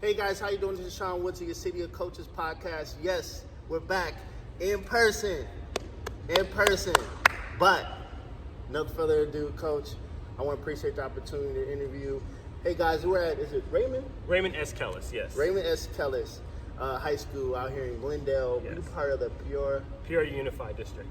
Hey guys, how you doing? This is Sean Woods of your City of Coaches podcast. Yes, we're back in person. But no further ado, Coach, I want to appreciate the opportunity to interview. Hey guys, we're at, is it Raymond? Raymond S. Kellis, yes. Raymond S. Kellis High School out here in Glendale. Yes. You're part of the Pure Unified District.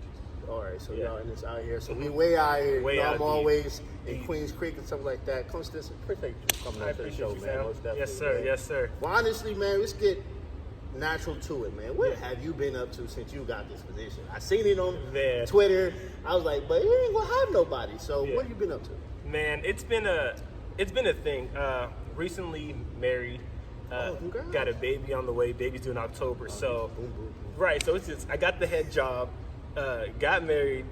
All right, so Yeah. y'all in this out here. So we way out here. Way you know, out I'm deep. always in Deep. Queens Creek and stuff like that. Coach Stinson, appreciate you coming I out to the appreciate show, you, man. Sam. Most definitely, Yes, sir. man. Yes, sir. Well, honestly, man, let's get natural to it, man. What have you been up to since you got this position? I seen it on Man. Twitter. I was like, but you ain't gonna have nobody. So Yeah. what have you been up to? Man, it's been a thing. Recently married. Congrats. Got a baby on the way. Baby's due in October. So, Boom, boom, boom. right. So it's just I got the head job, got married,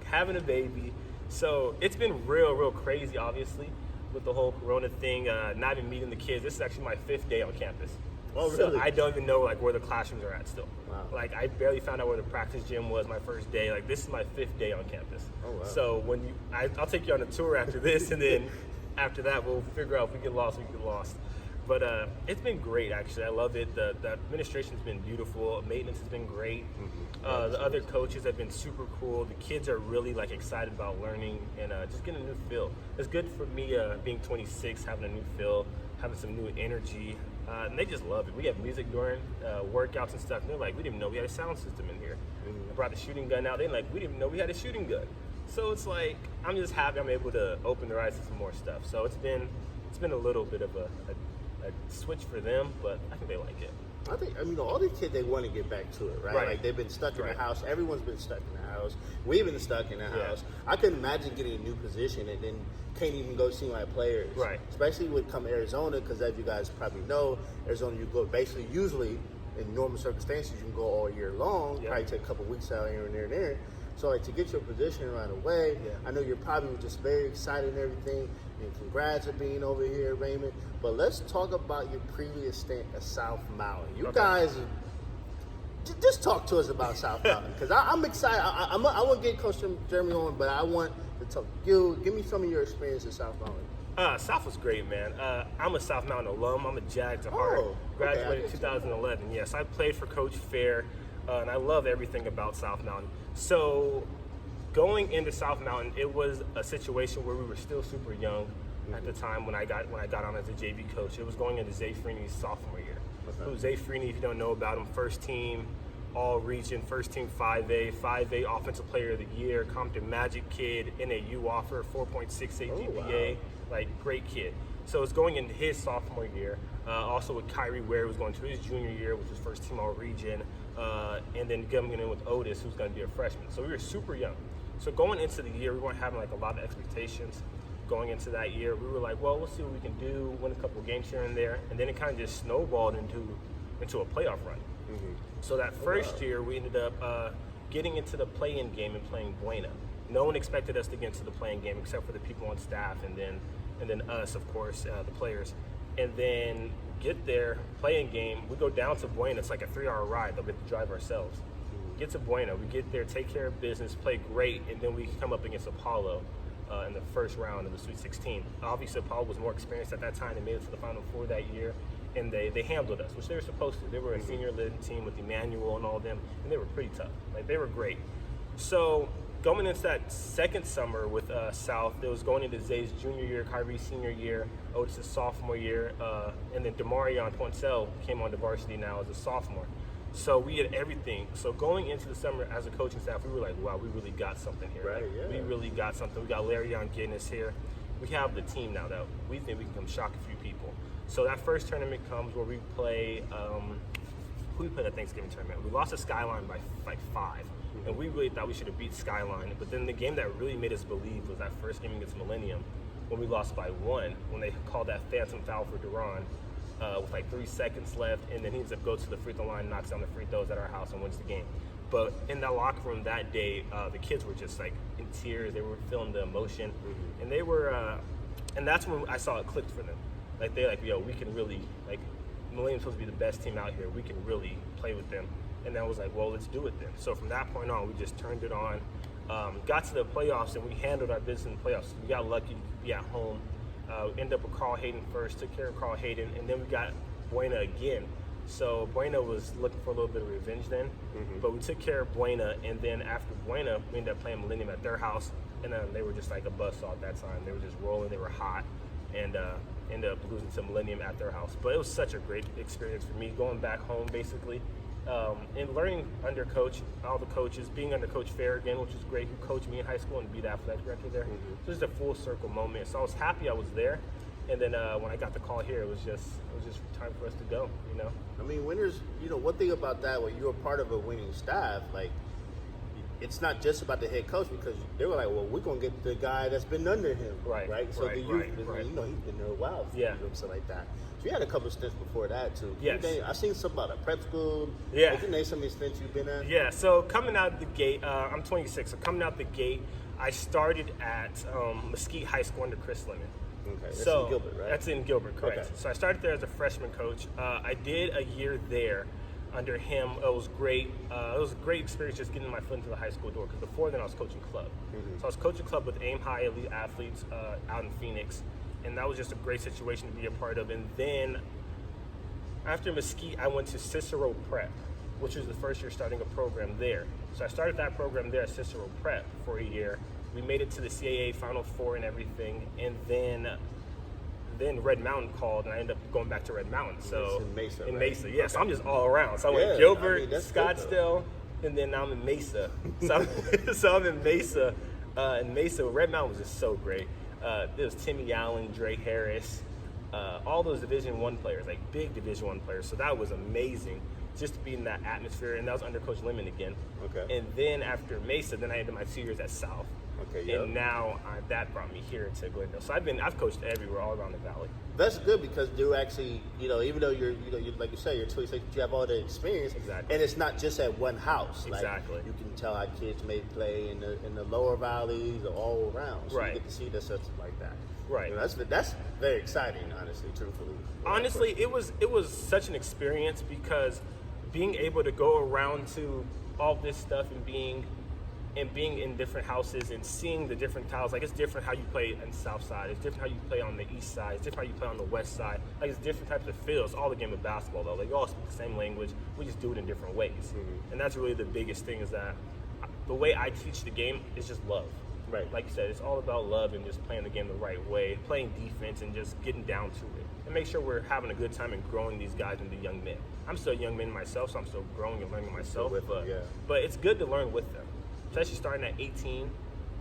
having a baby. So it's been real crazy. Obviously, with the whole Corona thing, not even meeting the kids. This is actually my 5th day on campus. Oh, So really? I don't even know like where the classrooms are at still. Wow. Like I barely found out where the practice gym was my first day. Like this is my 5th day on campus. Oh, wow. So when I'll take you on a tour after this, and then after that we'll figure out if we get lost, we get lost. But it's been great actually. I love it. The administration's been beautiful. Maintenance has been great. The other coaches have been super cool. The kids are really like excited about learning and just getting a new feel. It's good for me being 26, having a new feel, having some new energy. And they just love it. We have music during workouts and stuff. And they're like, we didn't even know we had a sound system in here. I brought the shooting gun out. They're like, we didn't even know we had a shooting gun. So it's like, I'm just happy I'm able to open their eyes to some more stuff. So it's been a little bit of a switch for them, but I think they like it. I mean, all these kids, they want to get back to it, right? Right. Like, they've been stuck in Right. the house. Everyone's been stuck in the house. We've been stuck in the Yeah. house. I couldn't imagine getting a new position and then can't even go see my players. Right. Especially with come Arizona, because as you guys probably know, Arizona, you go basically, usually, in normal circumstances, you can go all year long. Yeah. Probably take a couple weeks out here and there and there. So, like, to get your position right away, Yeah. I know you're probably just very excited and everything. And congrats for being over here, Raymond. But let's talk about your previous stint at South Mountain. You Okay. guys, just talk to us about South Mountain, because I'm excited. I want to get Coach Jeremy on, but I want to talk. Give me some of your experience at South Mountain. South was great, man. I'm a South Mountain alum. I'm a Jags at heart. Oh, okay, I Graduated in get you. 2011. Yes, I played for Coach Fair, and I love everything about South Mountain. So, going into South Mountain, it was a situation where we were still super young at the time when I got on as a JV coach. It was going into Zay Freeney's sophomore year. Okay. So Zay Freeney, if you don't know about him, first team All-Region, first team 5A Offensive Player of the Year, Compton Magic kid, NAU offer, 4.68 Oh, GPA, wow. like great kid. So it's going into his sophomore year. Also with Kyrie Ware, who's going to his junior year, which was first team All-Region, and then coming in with Otis, who's going to be a freshman. So we were super young. So going into the year, we weren't having like a lot of expectations. Going into that year, we were like, well, we'll see what we can do, win a couple of games here and there, and then it kind of just snowballed into a playoff run. So that first year, we ended up getting into the play-in game and playing Buena. No one expected us to get into the play-in game except for the people on staff, and then us, of course, the players. And then get there, play-in game. We go down to Buena. It's like a 3-hour ride that we have to drive ourselves. Get to Buena. We get there, take care of business, play great, and then we come up against Apollo in the first round of the Sweet 16. Obviously, Apollo was more experienced at that time. They made it to the Final Four that year, and they handled us, which they were supposed to. They were a senior-led team with Emmanuel and all of them, and they were pretty tough. Like, they were great. So going into that second summer with South, it was going into Zay's junior year, Kyrie's senior year, Otis' sophomore year, and then Demarion Poncel came on to varsity now as a sophomore. So we had everything. So going into the summer as a coaching staff, we were like, wow, we really got something here. Right, Like, yeah. We really got something. We got Larry on Guinness here. We have the team now that we think we can come shock a few people. So that first tournament comes where we play, who we played at Thanksgiving tournament? We lost to Skyline by like 5. And we really thought we should have beat Skyline. But then the game that really made us believe was that first game against Millennium when we lost by 1, when they called that phantom foul for Duran. With like 3 seconds left, and then he ends up goes to the free throw line, knocks down the free throws at our house, and wins the game. But in that locker room that day, the kids were just like in tears. They were feeling the emotion, and they were, and that's when I saw it clicked for them. Like they're like, yo, we can really like Millennium's supposed to be the best team out here. We can really play with them. And I was like, well, let's do it then. So from that point on, we just turned it on. Got to the playoffs, and we handled our business in the playoffs. We got lucky to be at home. Ended up with Carl Hayden first, took care of Carl Hayden, and then we got Buena again. So Buena was looking for a little bit of revenge then, but we took care of Buena, and then after Buena, we ended up playing Millennium at their house, and they were just like a buzzsaw at that time. They were just rolling, they were hot, and ended up losing to Millennium at their house. But it was such a great experience for me, going back home basically, and learning under all the coaches, being under Coach Fair again, which was great, who coached me in high school and be the athletic director there. So just a full circle moment. So I was happy I was there. And then when I got the call here, it was just time for us to go, you know? I mean, winners, one thing about that, when you're a part of a winning staff, like, it's not just about the head coach, because they were like, well, we're going to get the guy that's been under him. Right? So he's been there a while. Something like that. So you had a couple of stints before that, too. Yes. I seen something about a prep school. Yeah. Can you name some of the stints you've been at? Yeah, so coming out the gate, I'm 26, so coming out the gate, I started at Mesquite High School under Chris Lemon. Okay, that's so in Gilbert, right? That's in Gilbert, correct. Okay. So I started there as a freshman coach. I did a year there under him. It was great. It was a great experience just getting my foot into the high school door, because before then I was coaching club. So I was coaching club with Aim High elite athletes out in Phoenix, and that was just a great situation to be a part of. And then after Mesquite, I went to Cicero Prep, which was the first year starting a program there. So I started that program there at Cicero Prep for a year. We made it to the CAA Final Four and everything, and then Red Mountain called, and I ended up going back to Red Mountain. So in Mesa, yeah. So I'm just all around. So I went Gilbert, Scottsdale, and then now I'm in Mesa. So I'm in Mesa. In Mesa, Red Mountain was just so great. There was Timmy Allen, Dre Harris, all those Division I players, like big Division I players. So that was amazing, just to be in that atmosphere. And that was under Coach Lemon again. Okay. And then after Mesa, then I ended my 2 years at South. Okay, yeah. And now that brought me here to Glendale. So I've coached everywhere, all around the valley. That's good, because you actually, even though you're like you say, you're 26, you have all the experience. Exactly. And it's not just at one house. Exactly. Like, you can tell how kids may play in the lower valleys, all around. So you get to see something like that. Right. That's very exciting, honestly, truthfully. Honestly, it was such an experience, because being able to go around to all this stuff and being in different houses and seeing the different tiles, like it's different how you play on the south side, it's different how you play on the east side, it's different how you play on the west side, like it's different types of fields. All the game of basketball though, like we all speak the same language, we just do it in different ways. And that's really the biggest thing, is that the way I teach the game is just love. Right. Like you said, it's all about love and just playing the game the right way, playing defense and just getting down to it, and make sure we're having a good time and growing these guys into young men. I'm still a young man myself, so I'm still growing and learning myself, but it's good to learn with them. Especially starting at 18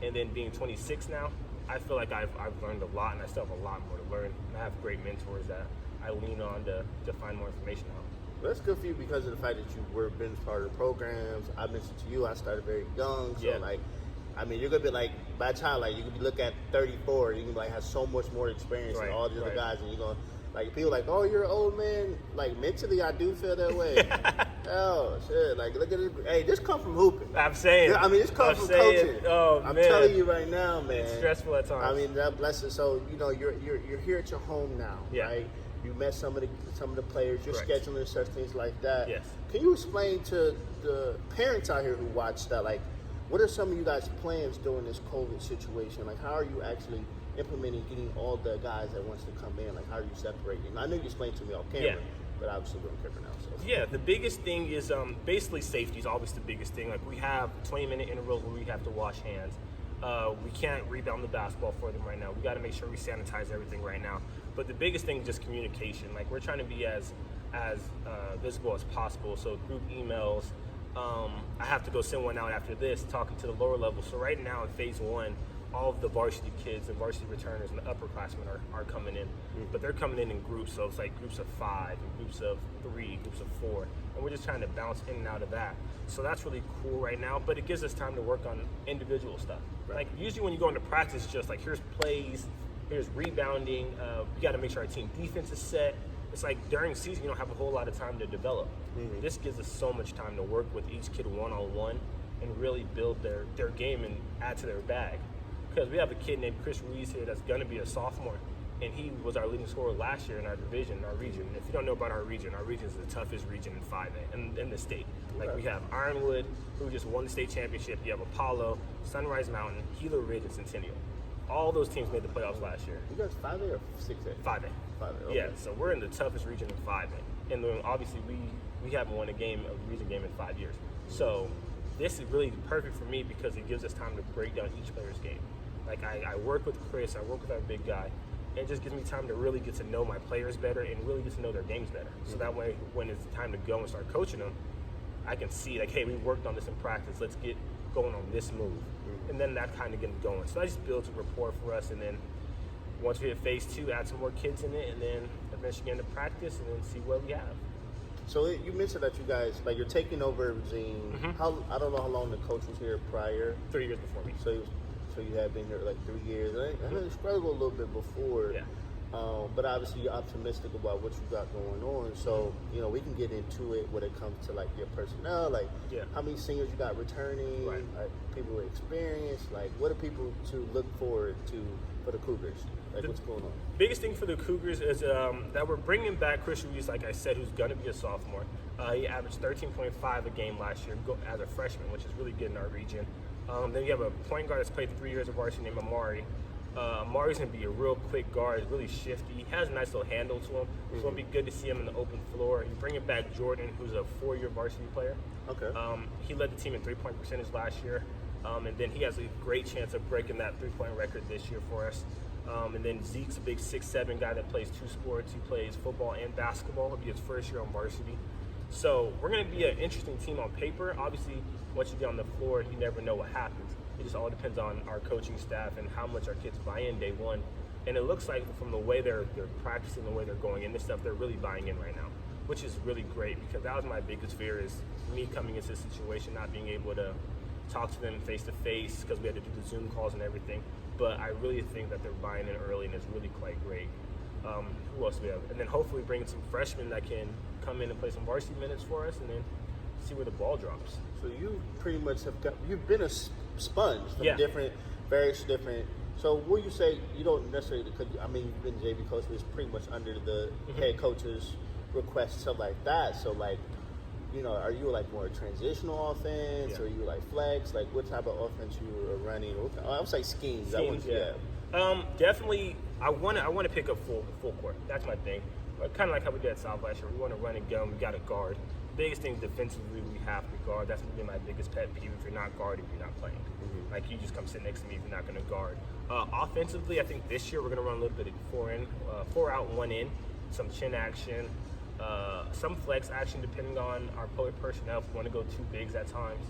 and then being 26 now, I feel like I've learned a lot, and I still have a lot more to learn. And I have great mentors that I lean on to find more information out. Well, that's good for you, because of the fact that you were been part of the programs. I mentioned to you, I started very young, so you're gonna be like, by the time you could look at 34, you can have so much more experience than all the other guys, and you're gonna people like, oh, you're an old man. Like, mentally, I do feel that way. Oh shit! Like, look at this. Hey, this come from hooping. I'm saying. This comes from coaching. Oh, I'm man. telling you right now, man. It's stressful at times. God bless it. So you're here at your home now, right? You met some of the players. You're scheduling such things like that. Yes. Can you explain to the parents out here who watch that, like, what are some of you guys' plans during this COVID situation? Like, how are you actually implementing getting all the guys that wants to come in? Like, how are you separating? I know you explained to me off camera, but obviously we're on camera now. So. Yeah, the biggest thing is basically safety is always the biggest thing. Like, we have 20-minute intervals where we have to wash hands. We can't rebound the basketball for them right now. We got to make sure we sanitize everything right now. But the biggest thing is just communication. Like, we're trying to be as visible as possible. So group emails. I have to go send one out after this, talking to the lower level. So right now in phase 1, all of the varsity kids and varsity returners and the upperclassmen are coming in, but they're coming in groups. So it's like groups of 5, and groups of 3, groups of 4, and we're just trying to bounce in and out of that. So that's really cool right now, but it gives us time to work on individual stuff. Like, usually when you go into practice, it's just like, here's plays, here's rebounding. We got to make sure our team defense is set. It's like during season, you don't have a whole lot of time to develop. This gives us so much time to work with each kid one-on-one and really build their game and add to their bag. Because we have a kid named Chris Ruiz here that's going to be a sophomore, and he was our leading scorer last year in our division, our region. And if you don't know about our region is the toughest region in 5A in the state. Like, we have Ironwood, who just won the state championship. You have Apollo, Sunrise Mountain, Gila Ridge, and Centennial. all those teams made the playoffs last year. You guys 5A or 6A? 5A. 5A. Okay. Yeah, so we're in the toughest region in 5A, and then obviously we haven't won a region game in 5 years. So this is really perfect for me because it gives us time to break down each player's game. Like I work with Chris, I work with our big guy. It just gives me time to really get to know my players better and really get to know their games better. So that way, when it's time to go and start coaching them, I can see like, hey, we worked on this in practice. Let's get going on this move, and then that kind of gets going. So that just builds a rapport for us, and then once we hit phase 2, add some more kids in it, and then eventually get into practice, and then see what we have. So you mentioned that you guys, like, you're taking over Zine. I don't know how long the coach was here prior. 3 years before me. So you had been here like 3 years. I know you struggled a little bit before. Yeah. But obviously you're optimistic about what you got going on. So, we can get into it when it comes to like your personnel, like how many seniors you got returning, like people with experience, like what are people to look forward to for the Cougars? Like what's going on? Biggest thing for the Cougars is that we're bringing back Chris Ruiz, like I said, who's going to be a sophomore. He averaged 13.5 a game last year as a freshman, which is really good in our region. Then you have a point guard that's played 3 years of varsity named Amari. Amari's going to be a real quick guard. He's really shifty. He has a nice little handle to him. So it'll be good to see him in the open floor. You bring back Jordan, who's a 4-year varsity player. Okay. He led the team in 3-point percentage last year. And then he has a great chance of breaking that 3-point record this year for us. And then Zeke's a big 6'7" guy that plays 2 sports. He plays football and basketball. It'll be his first year on varsity. So we're going to be an interesting team on paper. Obviously, once you get on the floor, you never know what happens. It just all depends on our coaching staff and how much our kids buy in day one. And it looks like from the way they're practicing, the way they're going in this stuff, they're really buying in right now, which is really great because that was my biggest fear is me coming into this situation, not being able to talk to them face-to-face because we had to do the Zoom calls and everything. But I really think that they're buying in early and it's really quite great. Who else do we have? And then hopefully bring in some freshmen that can come in and play some varsity minutes for us and then see where the ball drops. So you pretty much you've been a sponge from various different. So will you say you don't necessarily, because you've been JV coach, but it's pretty much under the head coach's request, stuff like that. So like, are you like more transitional offense or are you like flex? Like what type of offense you are running? I would say schemes. Definitely. I want to pick up full court. That's my thing. Kind of like how we did at South last year. We want to run and gun. We got to guard. The biggest thing defensively, we have to guard. That's going to be my biggest pet peeve. If you're not guarding, you're not playing. Like you just come sit next to me if you're not going to guard. Offensively, I think this year we're going to run a little bit of 4 out, 1 in, some chin action, some flex action depending on our personnel. If we want to go 2 bigs at times,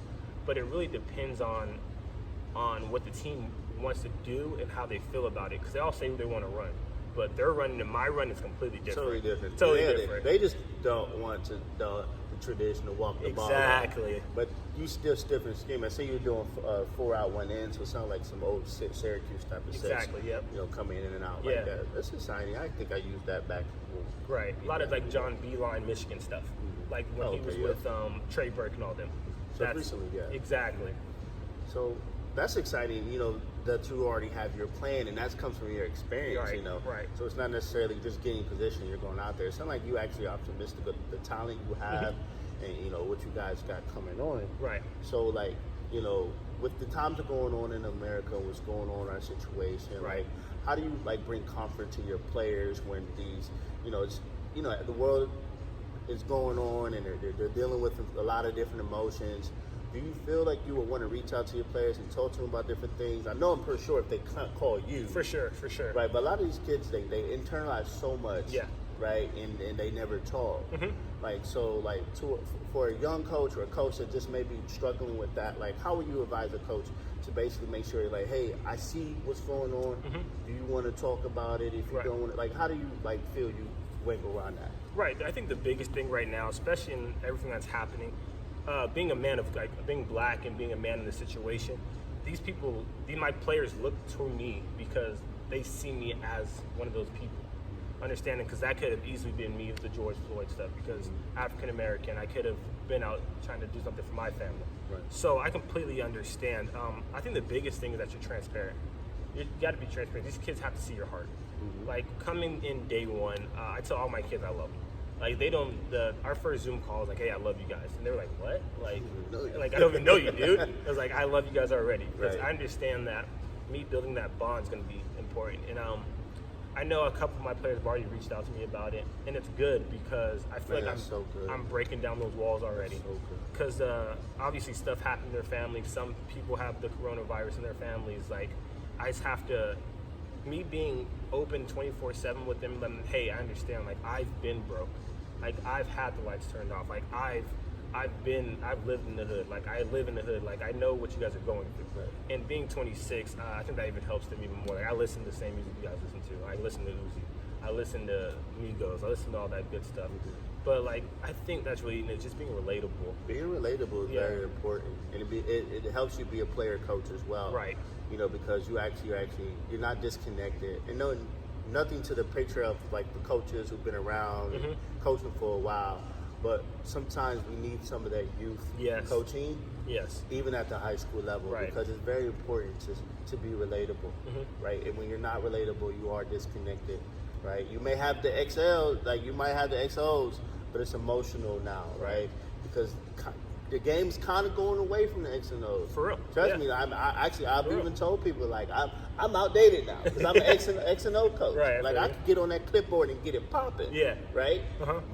but it really depends on what the team wants to do and how they feel about it. Because they all say they want to run, but their run and my run is completely different. Totally different. They just don't want to the traditional walk the ball. Exactly. But you still different scheme. I say you're doing 4 out, 1 in, so it sounds like some old Syracuse type of sets. Exactly. Yep. Coming in and out like that. That's exciting. I think I used that back. Right. A lot of like John Beeline, Michigan stuff. Like when he was with Trey Burke and all them. So recently, Exactly. So that's exciting, that you already have your plan, and that comes from your experience, Right. So it's not necessarily just getting position, you're going out there. It sounds like you actually optimistic of the talent you have and, what you guys got coming on. Right. So, like, with the times that are going on in America, what's going on in our situation, right. How do you, like, bring comfort to your players when these, the world is going on and they're dealing with a lot of different emotions. Do you feel like you would want to reach out to your players and talk to them about different things? I know I'm pretty sure if they can't call you. For sure. Right, but a lot of these kids, they internalize so much, right, and they never talk. Like, so, like, for a young coach or a coach that just may be struggling with that, like, how would you advise a coach to basically make sure, like, hey, I see what's going on. Do you want to talk about it? If you don't want to, like, how do you, like, feel you wiggle around that? Right, I think the biggest thing right now, especially in everything that's happening, being a man of being black and being a man in the situation, my players look to me because they see me as one of those people. Understanding, because that could have easily been me with the George Floyd stuff. Because African American, I could have been out trying to do something for my family. Right. So I completely understand. I think the biggest thing is that you're transparent. You got to be transparent. These kids have to see your heart. Like coming in day one, I tell all my kids I love them. Like our first Zoom call was like, hey, I love you guys. And they were like, what? Like I don't even know you, dude. It was like, I love you guys already. Because I understand that me building that bond is going to be important. And I know a couple of my players have already reached out to me about it, and it's good because I feel like I'm breaking down those walls already. Because obviously stuff happened in their family. Some people have the coronavirus in their families. Like, I just have to, me being open 24/7 with them, letting them, hey, I understand. Like, I've been broke. Like, I've had the lights turned off. Like, I've lived in the hood. Like, I live in the hood. Like, I know what you guys are going through. Right. And being 26, I think that even helps them even more. Like, I listen to the same music you guys listen to. I listen to Uzi. I listen to Migos. I listen to all that good stuff. But, like, I think that's really, just being relatable. Being relatable is very important. And it helps you be a player coach as well. Right. You know, because you're not disconnected. And nothing to the picture of, like, the coaches who've been around and coaching for a while. But sometimes we need some of that youth coaching, even at the high school level, because it's very important to be relatable, right? And when you're not relatable, you are disconnected, right? You may have the XL, like you might have the XOs, but it's emotional now, right? Because the game's kind of going away from the X and O's. For real. Trust me. I've even told people, like, I'm outdated now because I'm an X and O coach. Right. Like, I could get on that clipboard and get it popping. Yeah. Right?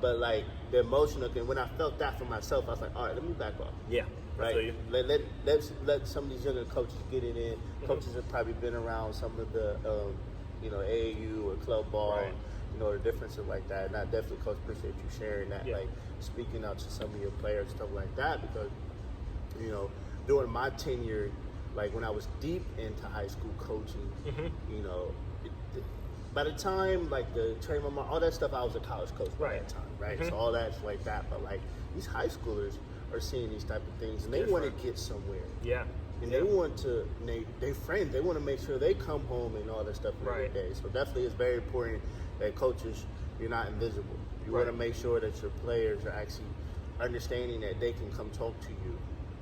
But, like, the emotional thing, when I felt that for myself, I was like, all right, let me back off. Yeah. Right? Let some of these younger coaches get it in. Coaches have probably been around some of the, AAU or club ball. Right. The differences like that. And I definitely, Coach, appreciate you sharing that. Like, speaking out to some of your players, stuff like that, because, during my tenure, like when I was deep into high school coaching, by the time, like, the training, all that stuff, I was a college coach by that time, right? So all that's like that. But, like, these high schoolers are seeing these type of things, and they want to get somewhere. Yeah. And they want to, they friends, they want to make sure they come home and all that stuff every day. So definitely it's very important that coaches, you're not invisible. You want to make sure that your players are actually understanding that they can come talk to you,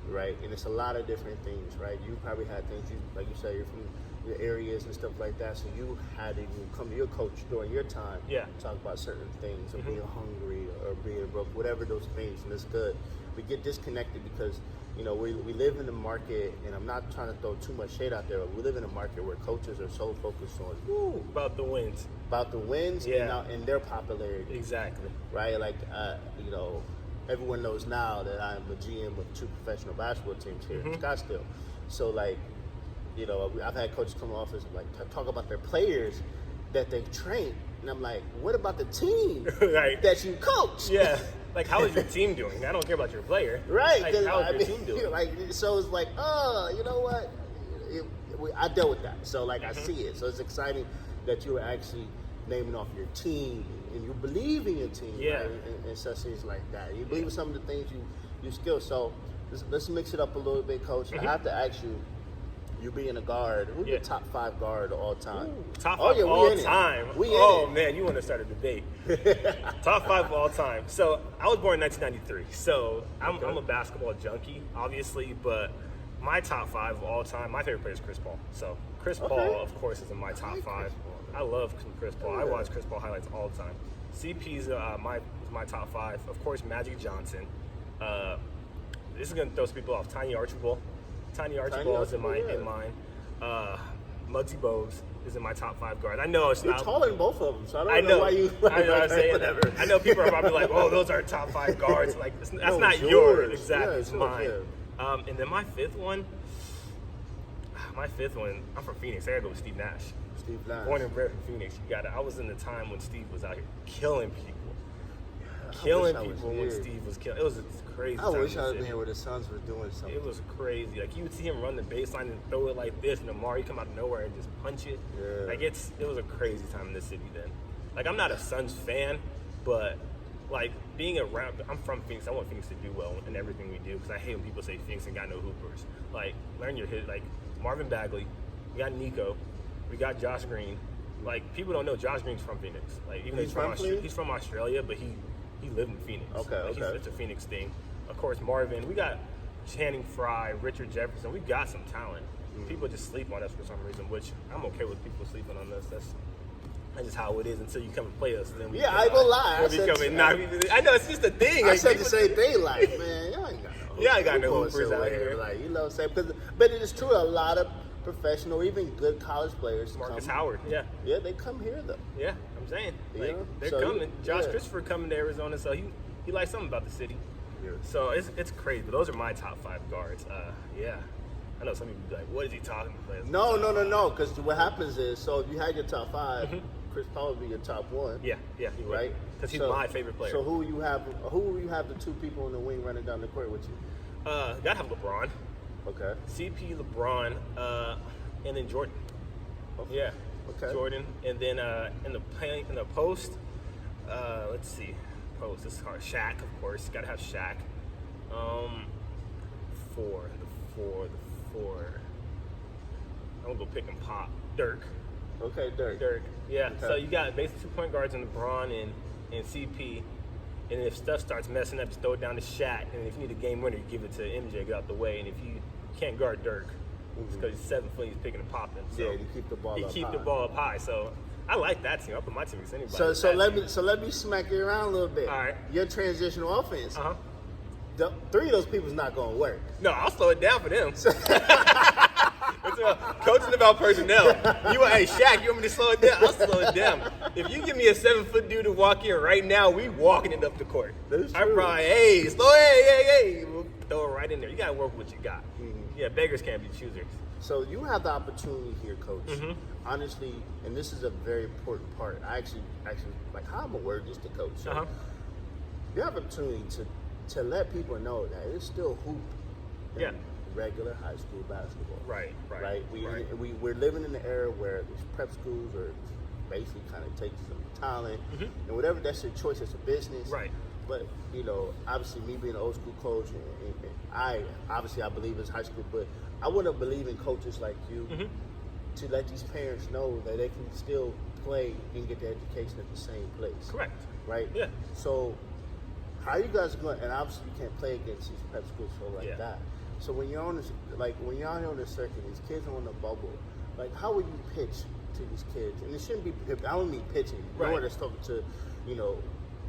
right? And it's a lot of different things, right? You probably had things, like you said, you're from your areas and stuff like that, so you had to come to your coach during your time, talk about certain things, or being hungry or being broke, whatever those things, and it's good. We get disconnected because, we live in a market, and I'm not trying to throw too much shade out there, but we live in a market where coaches are so focused on about the wins. And their popularity. Exactly. Right? Like, everyone knows now that I'm a GM of 2 professional basketball teams here in Scottsdale. So, like, I've had coaches come to the office and, like, talk about their players that they train. And I'm like, what about the team that you coach? Yeah. Like, how is your team doing? I don't care about your player. Right. Like, how is your team doing? Like, so it's like, you know what? I dealt with that. So, like, I see it. So it's exciting that you are actually naming off your team and you believe in your team, right? And such things like that. You believe in some of the things you skill. So let's mix it up a little bit, Coach. I have to ask you, you being a guard, who's your top 5 guard of all time? Top 5 of all time? Man, you want to start a debate. Top 5 of all time. So I was born in 1993. So I'm a basketball junkie, obviously, but my top 5 of all time, my favorite player is Chris Paul. So Chris Paul, of course, is in my top 5. I love Chris Paul. I watch Chris Paul highlights all the time. CP's my top 5. Of course, Magic Johnson. This is going to throw some people off. Tiny Archibald is in mine. Muggsy Bogues is in my top 5 guards. I know it's not. You're taller than both of them, so I don't know why you. I know what I'm saying. Whatever. I know people are probably like, "Oh, those are top 5 guards." Like, that's not yours. Exactly, it's mine. And then my fifth one, I'm from Phoenix. I gotta go with Steve Nash. Born and bred from Phoenix. I was in the time when Steve was out here killing people. When Steve was killing. It was a crazy time. I wish I was here where the Suns were doing something. It was crazy. Like, you would see him run the baseline and throw it like this, and Amari come out of nowhere and just punch it. Yeah. Like, it was a crazy time in the city then. Like, I'm not a Suns fan, but, like, being around, I'm from Phoenix. I want Phoenix to do well in everything we do, because I hate when people say Phoenix ain't got no hoopers. Like, learn your hit. Like, Marvin Bagley, we got Nico, we got Josh Green. Like, people don't know Josh Green's from Phoenix. Like, even though he's from Australia, but he lived in Phoenix. It's a Phoenix thing. Of course, Marvin. We got Channing Frye, Richard Jefferson. We got some talent. People just sleep on us for some reason, which I'm okay with people sleeping on us. That's just how it is until you come and play us. And then I ain't gonna lie. I know, it's just a thing. I said the same thing. Like, man, y'all ain't got no. Y'all ain't got no hoopers out here. Like, you know what I'm saying? But it is true. A lot of professional, even good college players. Marcus Howard, yeah. Yeah, they come here, though. Yeah, I'm saying. Like, Yeah. they're So coming. Josh Christopher coming to Arizona, so he likes something about the city. Yeah. So it's crazy. But those are my top 5 guards. Yeah. I know some people be like, what is he talking about? No. Because what happens is, so if you had your top 5, Chris Paul would be your top 1. Yeah, right. Because he's my favorite player. So who will you have the 2 people in the wing running down the court with you? Gotta have LeBron. Okay. CP, LeBron, and then Jordan. Yeah. Okay. Jordan, and then in the post, let's see, post. This is hard. Shaq, of course. Gotta have Shaq. Four. I'm gonna go pick and pop. Dirk. Okay, Dirk. Yeah. Okay. So you got basically 2 point guards in LeBron and CP. And if stuff starts messing up, just throw it down to Shaq. And if you need a game winner, you give it to MJ, get out the way. And if you can't guard Dirk, it's because he's 7 foot, he's picking and popping. So yeah, you keep the ball up high. So I like that team. I'll put my team against anybody. So let me smack you around a little bit. All right. Your transitional offense. 3 of those people's not gonna work. No, I'll slow it down for them. Coaching about personnel. Hey Shaq, you want me to slow it down? I'll slow it down. If you give me a 7-foot dude to walk in right now, we walking it up the court. That's true. I probably, hey, we'll throw it right in there. You gotta work with what you got. Yeah, beggars can't be choosers. So you have the opportunity here, Coach. Honestly, and this is a very important part. I actually like how I'm a word just to coach. So you have an opportunity to let people know that it's still hoop. Yeah. Regular high school basketball. Right. We're living in an era where these prep schools are basically kind of taking some talent and whatever. That's your choice. It's a business. Right. But obviously, me being an old school coach, and I believe it's high school, but I want to believe in coaches like you to let these parents know that they can still play and get their education at the same place. Correct. Right. Yeah. So how are you guys going? And obviously, you can't play against these prep schools like that. So when you're on this, when you're out here on the circuit, these kids are on the bubble. Like, how would you pitch to these kids? And it shouldn't be. I don't mean pitching. Right. You're just talking to,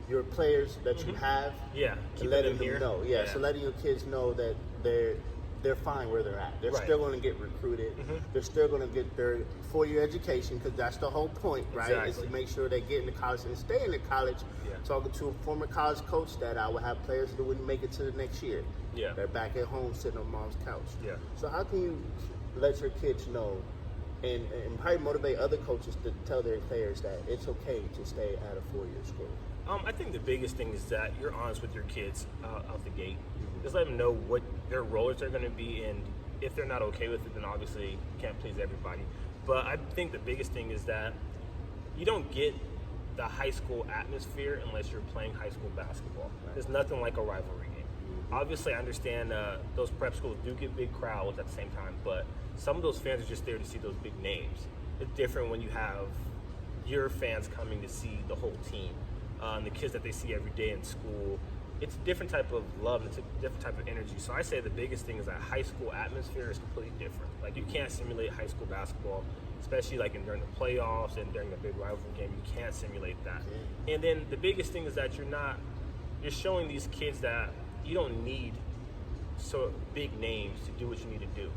your players that you have. Yeah. And letting them know. Yeah. So letting your kids know that they're fine where they're at. They're still going to get recruited. They're still going to get their 4-year education because that's the whole point, right? Exactly. Is to make sure they get into college and stay in the college. Yeah. Talking to a former college coach that I would have players that wouldn't make it to the next year. Yeah. They're back at home sitting on mom's couch. Yeah. So how can you let your kids know and probably motivate other coaches to tell their players that it's okay to stay at a 4-year school? I think the biggest thing is that you're honest with your kids out the gate. Just let them know what their roles are going to be, and if they're not okay with it, then obviously you can't please everybody. But I think the biggest thing is that you don't get the high school atmosphere unless you're playing high school basketball. There's nothing like a rivalry game. Obviously, I understand those prep schools do get big crowds at the same time, but some of those fans are just there to see those big names. It's different when you have your fans coming to see the whole team, and the kids that they see every day in school. It's a different type of love, and it's a different type of energy. So I say the biggest thing is that high school atmosphere is completely different. Like, you can't simulate high school basketball, especially like during the playoffs and during a big rivalry game. You can't simulate that. And then the biggest thing is that you're showing these kids that you don't need so big names to do what you need to do.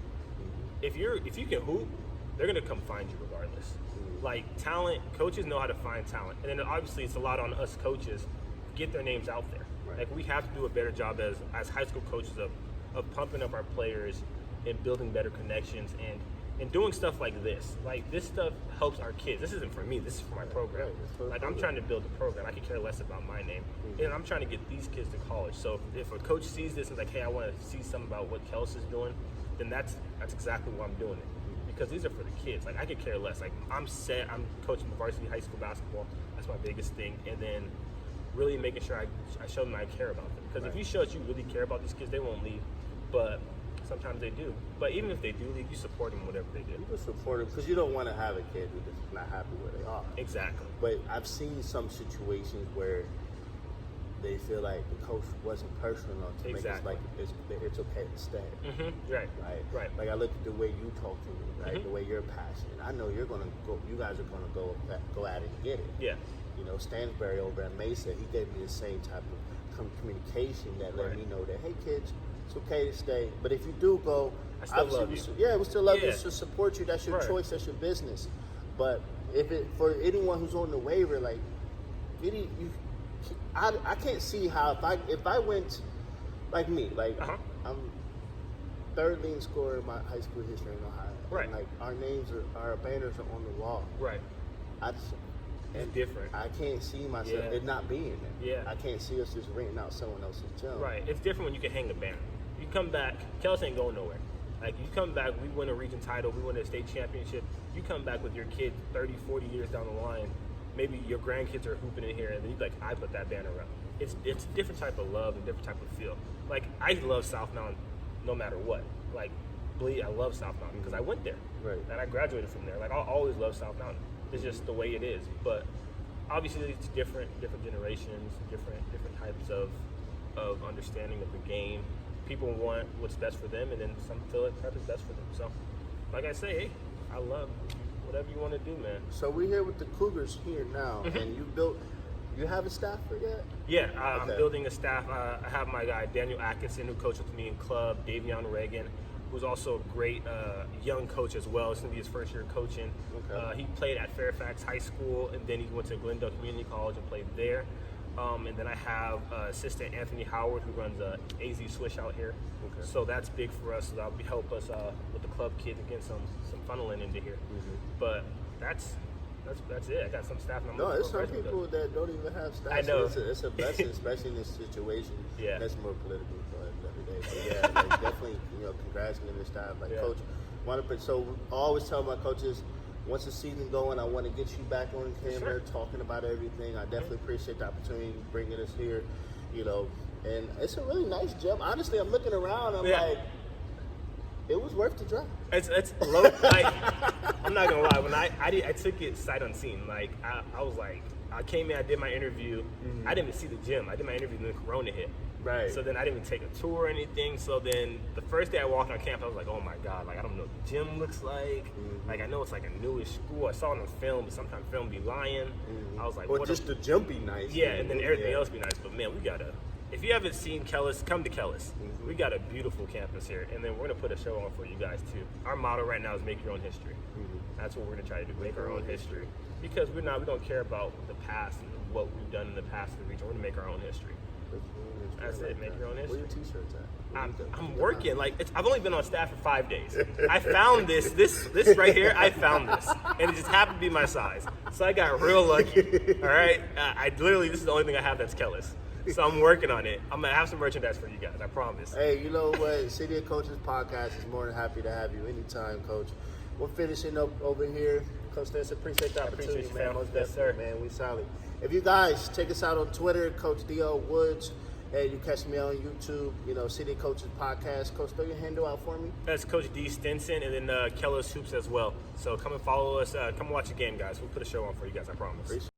If you can hoop, they're gonna come find you regardless. Like, talent, coaches know how to find talent, and then obviously it's a lot on us coaches to get their names out there. Like, we have to do a better job as high school coaches of pumping up our players and building better connections and doing stuff like this. Like, this stuff helps our kids. This isn't for me. This is for my program. Like, I'm trying to build a program. I could care less about my name. And I'm trying to get these kids to college. So if a coach sees this and is like, hey, I want to see something about what Kels is doing, then that's exactly why I'm doing it. Because these are for the kids. Like, I could care less. Like, I'm coaching varsity high school basketball. That's my biggest thing. And then really making sure I show them I care about them. Because if you show that you really care about these kids, they won't leave. But sometimes they do. But even if they do leave, you support them whatever they do. You just support them because you don't want to have a kid who's just not happy where they are. Exactly. But I've seen some situations where they feel like the coach wasn't personal enough to make it like it's okay to stay. Right. Like, I look at the way you talk to me, right? The way you're passionate. I know you're gonna go. You guys are gonna go at it and get it. Yeah. Stansbury over at Mesa, he gave me the same type of communication that let me know that, hey kids, it's okay to stay. But if you do go, I still love you. We still love you. To support you. That's your choice. That's your business. But for anyone who's on the waiver, like, I can't see how if I went like me, like I'm third leading scorer in my high school history in Ohio. Right. And, like, our banners are on the wall. Right. And different. I can't see myself it not being there. Yeah. I can't see us just renting out someone else's gym. Right. It's different when you can hang the banner. You come back, Kellis ain't going nowhere. Like, you come back, we win a region title, we win a state championship. You come back with your kid 30, 40 years down the line, maybe your grandkids are hooping in here, and then you're like, I put that banner up. It's a different type of love and different type of feel. Like, I love South Mountain no matter what. Like, I love South Mountain because I went there. Right. And I graduated from there. Like, I'll always love South Mountain. It's just the way it is. But obviously it's different generations, different types of understanding of the game. People want what's best for them, and then some feel like prep is best for them. So, like I say, hey, I love whatever you want to do, man. So we're here with the Cougars here now, and you have a staff for that? Yeah, I'm building a staff. I have my guy Daniel Atkinson, who coached with me in club, Davion Reagan, who's also a great young coach as well. It's going to be his first year coaching. Okay. He played at Fairfax High School, and then he went to Glendale Community College and played there. And then I have assistant Anthony Howard, who runs AZ Swish out here. Okay. So that's big for us. So that'll help us with the club kids and get some funneling into here. But that's it. I got some staff. And there's some people that don't even have staff. I know. So it's a blessing, especially in this situation. Yeah. That's more political every day. But yeah, like, definitely, congrats on the staff. Like, Coach, so I always tell my coaches, once the season's going, I want to get you back on camera, talking about everything. I definitely appreciate the opportunity of bringing us here, and it's a really nice gym. Honestly, I'm looking around, I'm like, it was worth the drive. It's low. Like, I'm not gonna lie. When I took it sight unseen. Like, I was like, I came in, I did my interview. I didn't even see the gym. I did my interview, and then Corona hit. Right. So then I didn't even take a tour or anything. So then the first day I walked on campus, I was like, oh my God, like, I don't know what the gym looks like. Like, I know it's like a newish school. I saw it on film, but sometimes film be lying. I was like, or just the gym be nice. Yeah, and then everything else be nice. But man, if you haven't seen Kellis, come to Kellis. We got a beautiful campus here, and then we're gonna put a show on for you guys too. Our motto right now is make your own history. That's what we're gonna try to do, make our own history. Because we don't care about the past and what we've done in the past in the region. We're gonna make our own history. That's it. Make your own history. Where your t-shirts at? I'm working. Like, I've only been on staff for 5 days. I found this right here. I found this, and it just happened to be my size. So I got real lucky. All right. I literally, this is the only thing I have that's Kellis. So I'm working on it. I'm gonna have some merchandise for you guys. I promise. Hey, you know what? City of Coaches podcast is more than happy to have you anytime, Coach. We're finishing up over here. Coach Stinson, appreciate the opportunity, man. Most definitely, man. We solid. If you guys check us out on Twitter, Coach D.O. Woods. Hey, you catch me on YouTube, City Coaches Podcast. Coach, throw your handle out for me. That's Coach D. Stinson, and then Kellis Hoops as well. So come and follow us. Come watch a game, guys. We'll put a show on for you guys, I promise. Appreciate